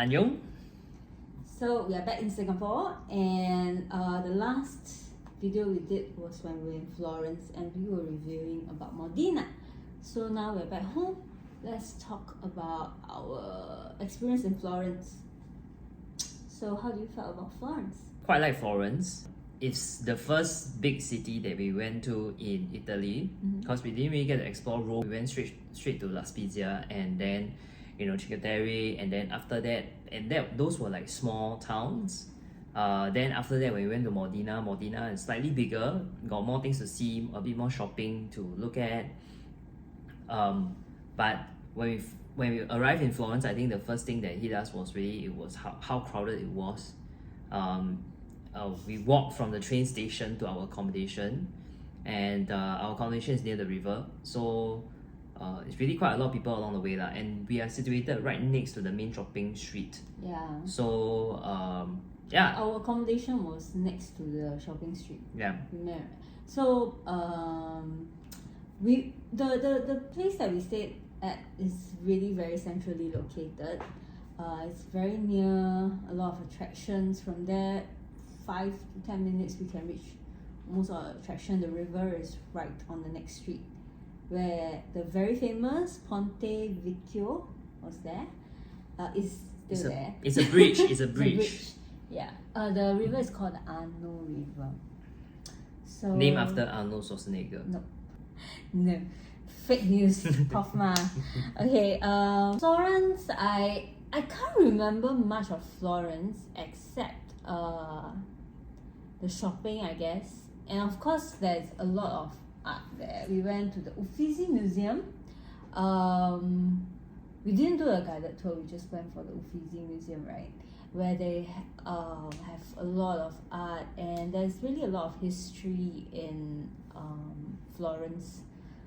Annyeong. So we are back in Singapore, and the last video we did was when we were in Florence and we were reviewing about Modena. So now we're back home. Let's talk about our experience in Florence. So how do you feel about Florence? Quite like Florence. It's the first big city that we went to in Italy because we didn't really get to explore Rome. We went straight to La Spezia and then Cinque Terre, and then after that, those were like small towns. Then after that, when we went to Modena is slightly bigger, got more things to see, a bit more shopping to look at. But when we arrived in Florence, I think the first thing that hit us was how crowded it was. We walked from the train station to our accommodation, and our accommodation is near the river, so it's really quite a lot of people along the way lah. And we are situated right next to the main shopping street. Yeah. So our accommodation was next to the shopping street. Yeah. So the place that we stayed at is really very centrally located. It's very near a lot of attractions. From there, 5 to 10 minutes we can reach most of our attraction. The river is right on the next street, where the very famous Ponte Vecchio was there. Is still there. It's a bridge. It's a bridge. Bridge. Yeah. The river is called the Arno River. So Named after Arnold Schwarzenegger. No. Fake news. Tough Okay. Florence. I can't remember much of Florence except the shopping, I guess, and of course there's a lot of art there. We went to the Uffizi Museum. We didn't do a guided tour, we just went for the Uffizi Museum, right, where they have a lot of art, and there's really a lot of history in Florence.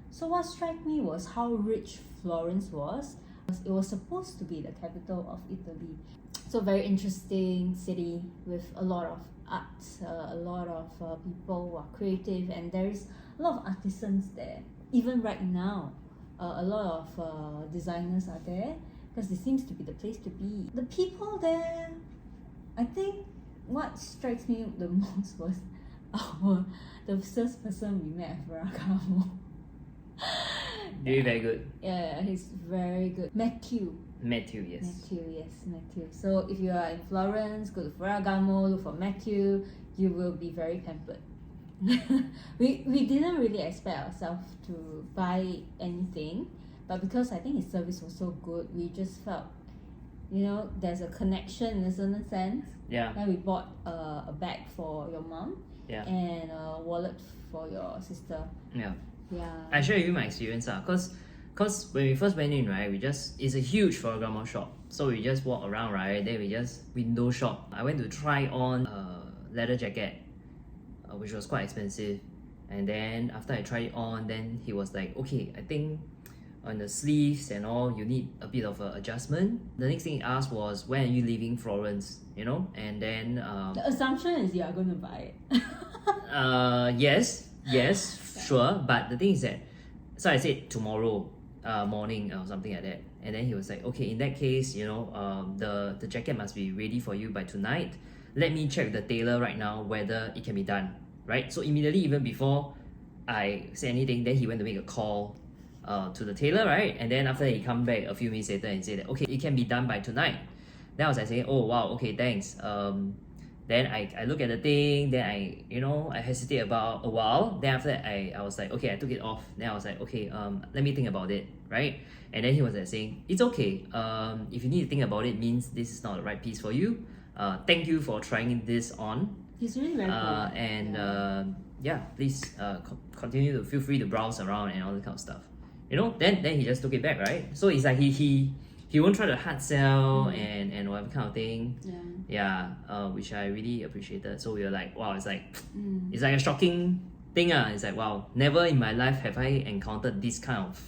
So what struck me was how rich Florence was. It was supposed to be the capital of Italy. So very interesting city with a lot of art, a lot of people who are creative, and there is a lot of artisans there. Even right now, a lot of designers are there because it seems to be the place to be. The people there, I think what strikes me the most was the salesperson we met at Ferragamo. Really very good. Yeah, he's very good. Matthew, yes. Matthew. So if you are in Florence, go to Ferragamo, look for Matthew. You will be very pampered. we didn't really expect ourselves to buy anything, but because I think his service was so good, we just felt, there's a connection in a certain sense. Yeah. Then we bought a bag for your mom. Yeah. And a wallet for your sister. Yeah. Yeah. I share with you my experience cause when we first went in, right, it's a huge Ferragamo shop, so we just walk around, right, then we just window shop. I went to try on a leather jacket, which was quite expensive, and then after I tried it on, then he was like, okay, I think on the sleeves and all you need a bit of an adjustment. The next thing he asked was, when are you leaving Florence, and then the assumption is you are going to buy it. Yes, sure. But the thing is that, so I said tomorrow morning or something like that, and then he was like, okay, in that case, the jacket must be ready for you by tonight. Let me check with the tailor right now whether it can be done, right? So immediately, even before I said anything, then he went to make a call to the tailor, right? And then after that, he come back a few minutes later and said that, okay, it can be done by tonight. Then I was like saying, oh wow, okay, thanks. Then I look at the thing, then I hesitate about a while. Then after that, I was like, okay, I took it off. Then I was like, okay, let me think about it, right? And then he was like saying, it's okay. If you need to think about it, means this is not the right piece for you. Thank you for trying this on. He's really very cool. And please continue to feel free to browse around and all that kind of stuff. Then he just took it back, right? So it's like he won't try to hard sell and whatever kind of thing. Which I really appreciated. So we were like, wow, it's like a shocking thing. It's like, wow, never in my life have I encountered this kind of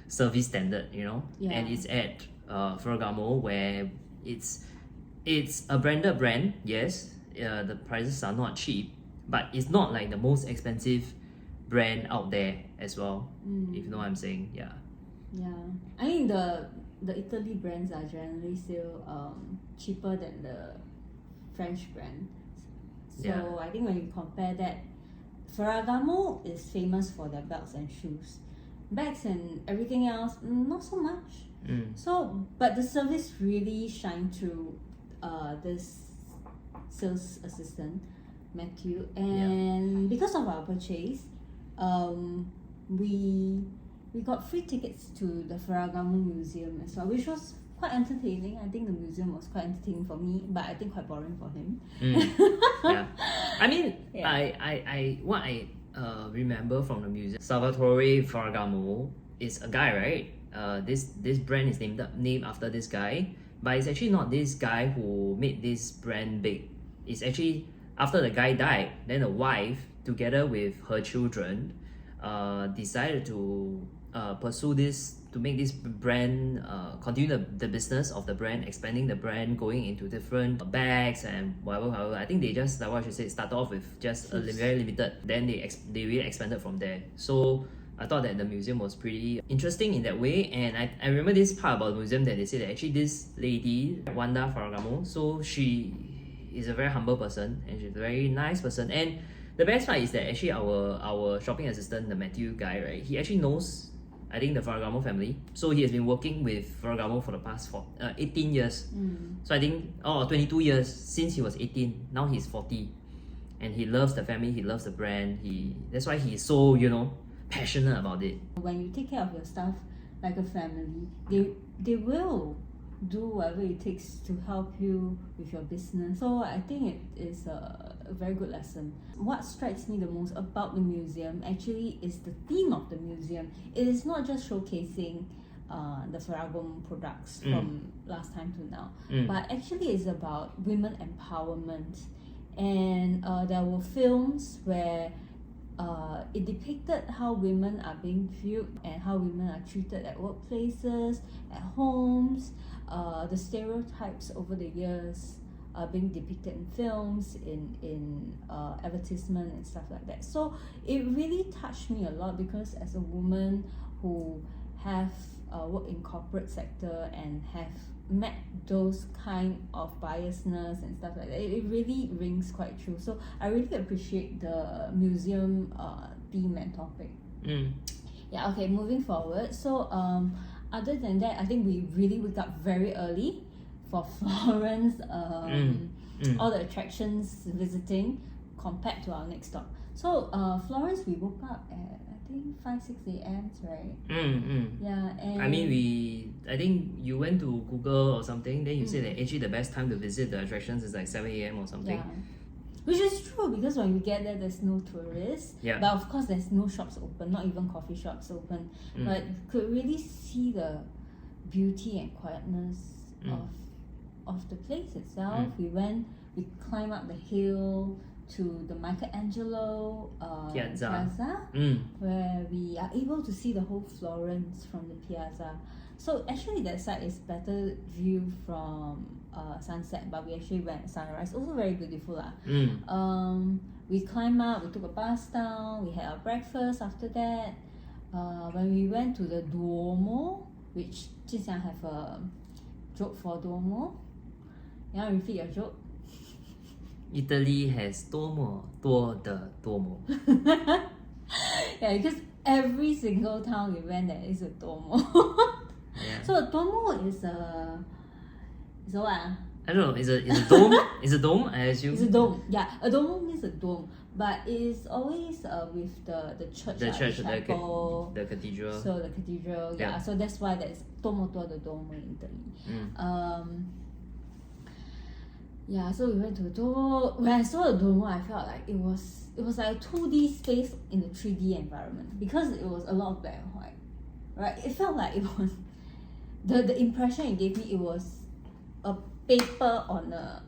service standard, And it's at Ferragamo, where it's a branded brand, yes. The prices are not cheap, but it's not like the most expensive brand out there as well, if you know what I'm saying. I mean, the Italy brands are generally still cheaper than the French brand. So Yeah. I think when you compare that, Ferragamo is famous for their belts and shoes. Bags and everything else, not so much. So, but the service really shined through this sales assistant, Matthew, and because of our purchase, we got free tickets to the Ferragamo Museum as well, which was quite entertaining. I think the museum was quite entertaining for me, but I think quite boring for him. Yeah, I mean, Yeah. I remember from the museum, Salvatore Ferragamo is a guy, right? This brand is named after this guy, but it's actually not this guy who made this brand big. It's actually after the guy died, then the wife, together with her children, decided to pursue this, to make this brand, continue the business of the brand, expanding the brand, going into different bags and whatever. I think they just, like what you said, start off with just a very limited, then they really expanded from there. So I thought that the museum was pretty interesting in that way, and I remember this part about the museum that they said that actually this lady, Wanda Ferragamo, so she is a very humble person and she's a very nice person. And the best part is that actually our shopping assistant, the Matthew guy, right, he actually knows, I think, the Ferragamo family. So he has been working with Ferragamo for the past 18 years. So I think 22 years since he was 18. Now he's 40, and he loves the family, he loves the brand. That's why he's so, passionate about it. When you take care of your staff like a family, they will do whatever it takes to help you with your business. So I think it is a very good lesson. What strikes me the most about the museum actually is the theme of the museum. It is not just showcasing the Ferragamo products from last time to now, but actually it's about women empowerment. And there were films where it depicted how women are being viewed and how women are treated at workplaces, at homes, the stereotypes over the years are being depicted in films, in advertisement and stuff like that. So it really touched me a lot, because as a woman who have worked in corporate sector and have met those kind of biasness and stuff like that, it really rings quite true. So I really appreciate the museum theme and topic. Yeah, okay, moving forward. So other than that, I think we really wake up very early for Florence, all the attractions visiting compared to our next stop. So Florence, we woke up at I think 5-6 a.m. right? Yeah, and I mean, I think you went to Google or something, then you said that actually the best time to visit the attractions is like 7 a.m. or something. yeah, which is true, because when we get there, there's no tourists. Yeah. But of course, there's no shops open, not even coffee shops open. But you could really see the beauty and quietness of the place itself. We climbed up the hill to the Michelangelo Piazza. Where we are able to see the whole Florence from the piazza. So actually that side is better view from sunset, but we actually went at sunrise. Also very beautiful lah. We climbed up, we took a bus down, we had our breakfast after that. When we went to the Duomo, which Jinxiang have a joke for Duomo. You want to repeat your joke? Italy has tomo Yeah, because every single town we went there is a Duomo. Yeah. So a Duomo is a what? I don't know, it's a dome. It's a dome, I assume. It's a dome. Yeah, a dome means a dome, but it's always with the church. The church, chapel, the cathedral. So the cathedral, yeah. So that's why that's Tomo the dome in Italy. Yeah, so we went to the Duomo. When I saw the Duomo, I felt like it was like a 2D space in a 3D environment, because it was a lot of black and white, right? It felt like it was the impression it gave me. It was a paper on a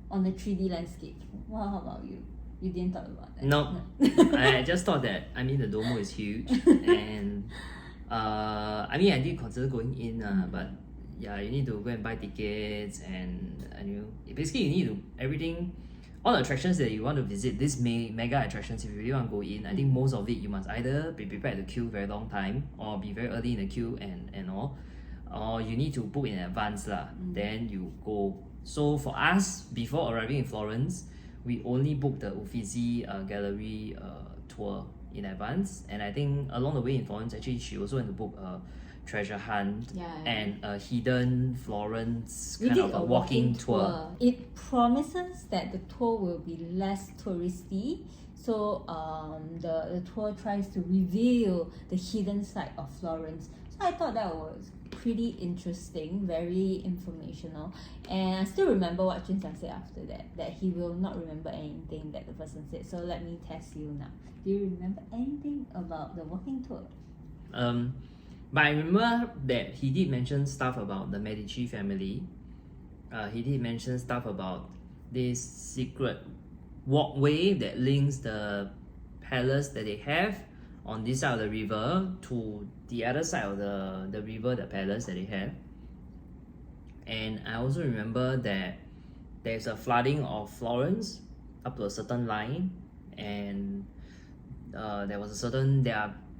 3D landscape. Well, how about you? You didn't talk about that. No, I just thought that, I mean, the Duomo is huge, and I mean, I did consider going in, but yeah, you need to go and buy tickets, and basically you need to everything, all the attractions that you want to visit, these mega attractions, if you really want to go in, I think most of it you must either be prepared to queue very long time or be very early in the queue and all. or you need to book in advance lah. Then you go. So for us, before arriving in Florence, we only booked the Uffizi gallery tour in advance, and I think along the way in Florence, actually she also went to book a treasure hunt and a hidden Florence We kind did of a walking tour. It promises that the tour will be less touristy. So the tour tries to reveal the hidden side of Florence. So I thought that was pretty interesting, very informational. And I still remember what Junxiang said after that he will not remember anything that the person said. So let me test you now. Do you remember anything about the walking tour? But I remember that he did mention stuff about the Medici family. He did mention stuff about this secret walkway that links the palace that they have on this side of the river to the other side of the river, the palace that they have. And I also remember that there's a flooding of Florence up to a certain line, and there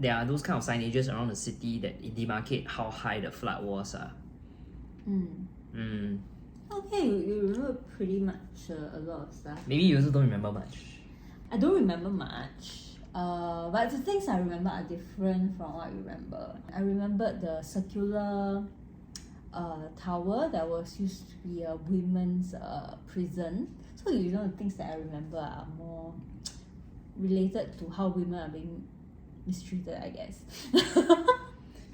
are those kind of signages around the city that demarcate how high the flood was. Okay, you remember pretty much a lot of stuff. Maybe you also don't remember much. I don't remember much, but the things I remember are different from what you remember. I remembered the circular tower that was used to be a women's prison. So you know, the things that I remember are more related to how women are being mistreated, I guess.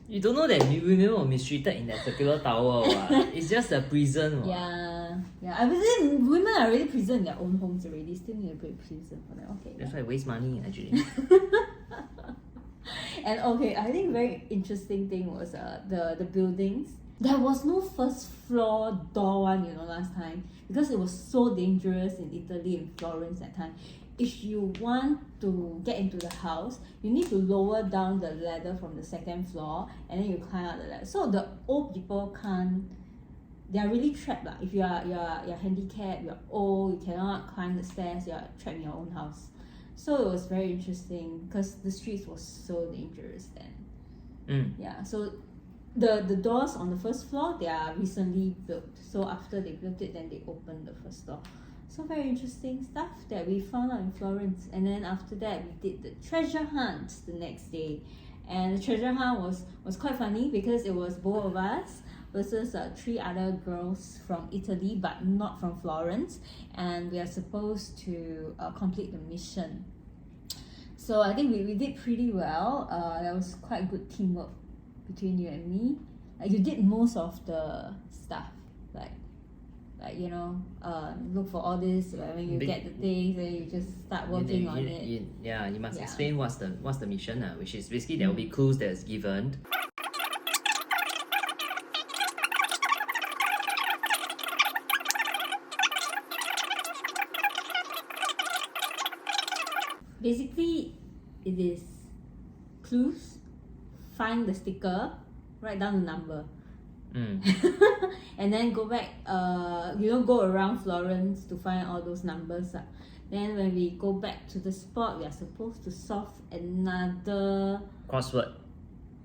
You don't know that women were mistreated in that circular tower. It's just a prison. Yeah. I believe women are already prisoned in their own homes already. Still need a great prison for them. Okay. That's why waste money actually. And okay, I think very interesting thing was the buildings. There was no first floor door one, last time, because it was so dangerous in Italy, in Florence that time. If you want to get into the house, you need to lower down the ladder from the second floor, and then you climb out the ladder. So the old people can't. They are really trapped. If you're handicapped, you're old, you cannot climb the stairs, you're trapped in your own house. So it was very interesting because the streets was so dangerous then. Yeah. So the doors on the first floor, they are recently built. So after they built it, then they opened the first door. So very interesting stuff that we found out in Florence. And then after that, we did the treasure hunt the next day. And the treasure hunt was quite funny because it was both of us versus 3 other girls from Italy, but not from Florence. And we are supposed to complete the mission. So I think we did pretty well. There was quite good teamwork between you and me. You did most of the stuff, like look for all this. When you get the things, then you just start working on it. You must explain what's the mission, which is basically there will be clues that's given. Basically, it is clues, find the sticker, write down the number. And then go back, go around Florence to find all those numbers. Then when we go back to the spot, we are supposed to solve another crossword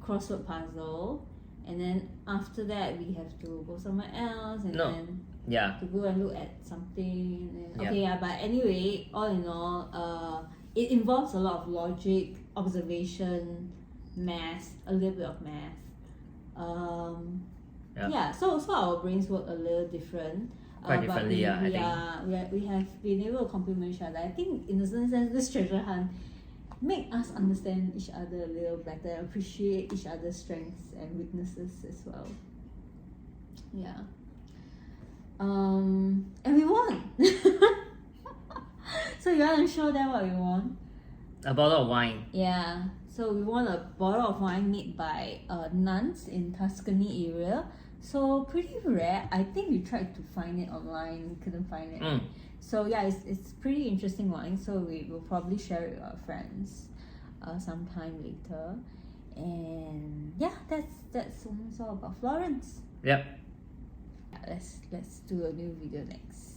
puzzle. And then after that, we have to go somewhere else and then to go and look at something. But anyway, all in all, it involves a lot of logic, observation, math, a little bit of math. So our brains work a little different. Quite differently, I think. We have been able to complement each other. I think in a certain sense, this treasure hunt make us understand each other a little better, appreciate each other's strengths and weaknesses as well. Yeah. And we won. So you want to show them what we won? A bottle of wine. Yeah. So we won a bottle of wine made by nuns in Tuscany area. So pretty rare. I think we tried to find it online, couldn't find it. So yeah, it's pretty interesting wine. So we will probably share it with our friends sometime later. And yeah, that's almost all about Florence. Yep. Let's do a new video next.